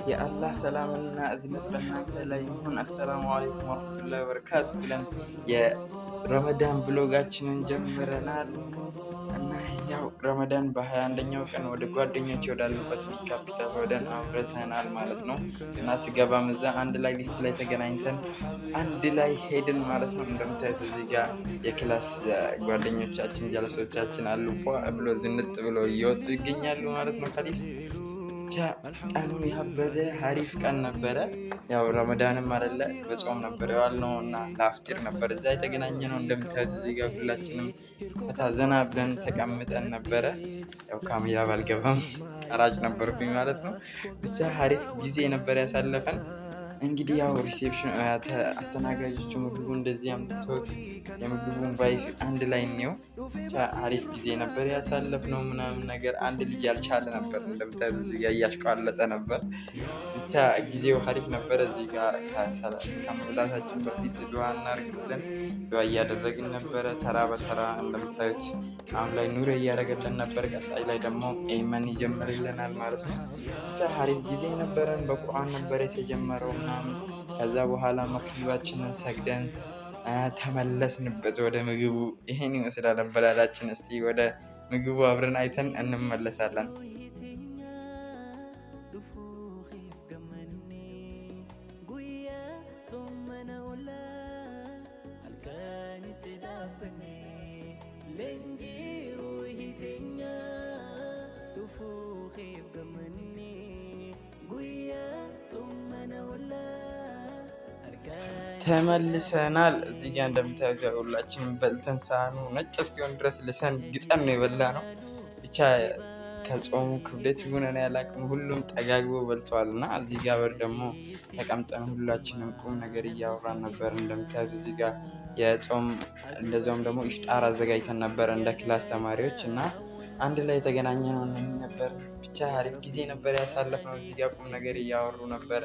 የአላህ ሰላምና እዝነት በእናንተ ላይ ይሁን። አሰላሙ አለይኩም ወረህመቱላሂ ወበረካቱ ብለን የረመዳን ብሎጋችንን ጀምረናል እና ያው ረመዳን በ21ኛው ቀን ወደ ጓደኞች ወዳሉበት ቢግ ካፒታል ወደን አምርተናል ማለት ነው እና ስገባም እዛ አንድ ላይ ሊስት ላይ ተገናኝተን አንድ ላይ ሄድን ማለት ነው። እንደምታዩት እዚህ ጋር የክላስ ጓደኞቻችን ጀለሶቻችን አሉ ብሎ ዝንጥ ብሎ እየወጡ ይገኛሉ ማለት ነው ከሊፍት። ብቻ ቀኑ ያበደ ሀሪፍ ቀን ነበረ። ያው ረመዳንም አይደለ በጾም ነበር የዋልነው እና ለአፍጢር ነበር እዛ የተገናኘ ነው። እንደምታዩት እዚህ ጋር ሁላችንም ፈታ ዘና ብለን ተቀምጠን ነበረ። ያው ካሜራ ባልገባም ቀራጭ ነበርኩኝ ማለት ነው። ብቻ ሀሪፍ ጊዜ ነበር ያሳለፈን። እንግዲህ ያው ሪሴፕሽን አስተናጋጆቹ ምግቡ እንደዚህ አምጥተውት የምግቡን ቫይብ አንድ ላይ እንየው። ብቻ አሪፍ ጊዜ ነበር ያሳለፍነው ምናምን ነገር። አንድ ልጅ ያልቻለ ነበር እንደምታዩት እዚህ ጋር እያሽቋለጠ ነበር። ብቻ ጊዜው አሪፍ ነበር። እዚህ ጋር ከመብላታችን በፊት ዱዓ እናድርግ ብለን ዱዓ እያደረግን ነበረ ተራ በተራ። እንደምታዩት አሁን ላይ ኑር እያደረገልን ነበር። ቀጣይ ላይ ደግሞ ኤመን ይጀምርልናል ማለት ነው። ብቻ አሪፍ ጊዜ ነበረን። በቁርአን ነበር የተጀመረው ምናምን። ከዛ በኋላ መክሪባችንን ሰግደን ተመለስንበት ወደ ምግቡ። ይሄን ይመስላል አበላላችን። እስቲ ወደ ምግቡ አብረን አይተን እንመለሳለን። ተመልሰናል። እዚህ ጋር እንደምታዩት ሁላችንም በልተን ሳህኑ ነጭ እስኪሆን ድረስ ልሰን ግጠን ነው የበላ ነው። ብቻ ከጾሙ ክብደት ይሁን እኔ አላውቅም፣ ሁሉም ጠጋግቦ በልተዋል እና እዚህ ጋር በር ደግሞ ተቀምጠን ሁላችንም ቁም ነገር እያወራን ነበር። እንደምታዩት እዚህ ጋር የጾም እንደዚያውም ደግሞ ኢፍጣር አዘጋጅተን ነበር እንደ ክላስ ተማሪዎች እና አንድ ላይ የተገናኘ ነው ነበር። ብቻ አሪፍ ጊዜ ነበር ያሳለፍነው። እዚህ ጋር ቁም ነገር እያወሩ ነበረ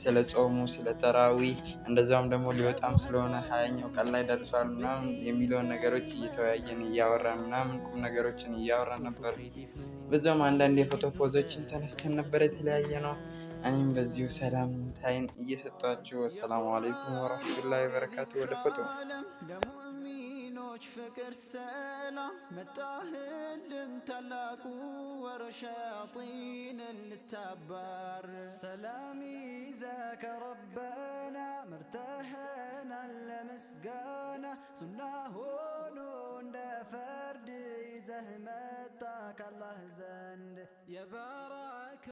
ስለ ጾሙ፣ ስለ ተራዊ እንደዛውም ደግሞ ሊወጣም ስለሆነ 20ኛው ቀን ላይ ደርሷል ምናምን የሚለውን ነገሮች እየተወያየን እያወራን ምናምን ቁም ነገሮችን እያወራን ነበር። በዛውም አንዳንድ የፎቶ ፖዞችን ተነስተን ነበር የተለያየ ነው። እኔም በዚሁ ሰላምታይን እየሰጧችሁ ወሰላሙ አለይኩም ወረህመቱላሂ ወበረካቱ። ወደ ፎቶ ፍቅር ሰላም መጣህልን ታላቁ ወረ ሸያጢንን ልታባር ሰላም ይዘከ ረበና መርተህናል ለምስጋና ሱና ሆኖ እንደ ፈርድ ይዘህ መጣ ካላህ ዘንድ የባራክ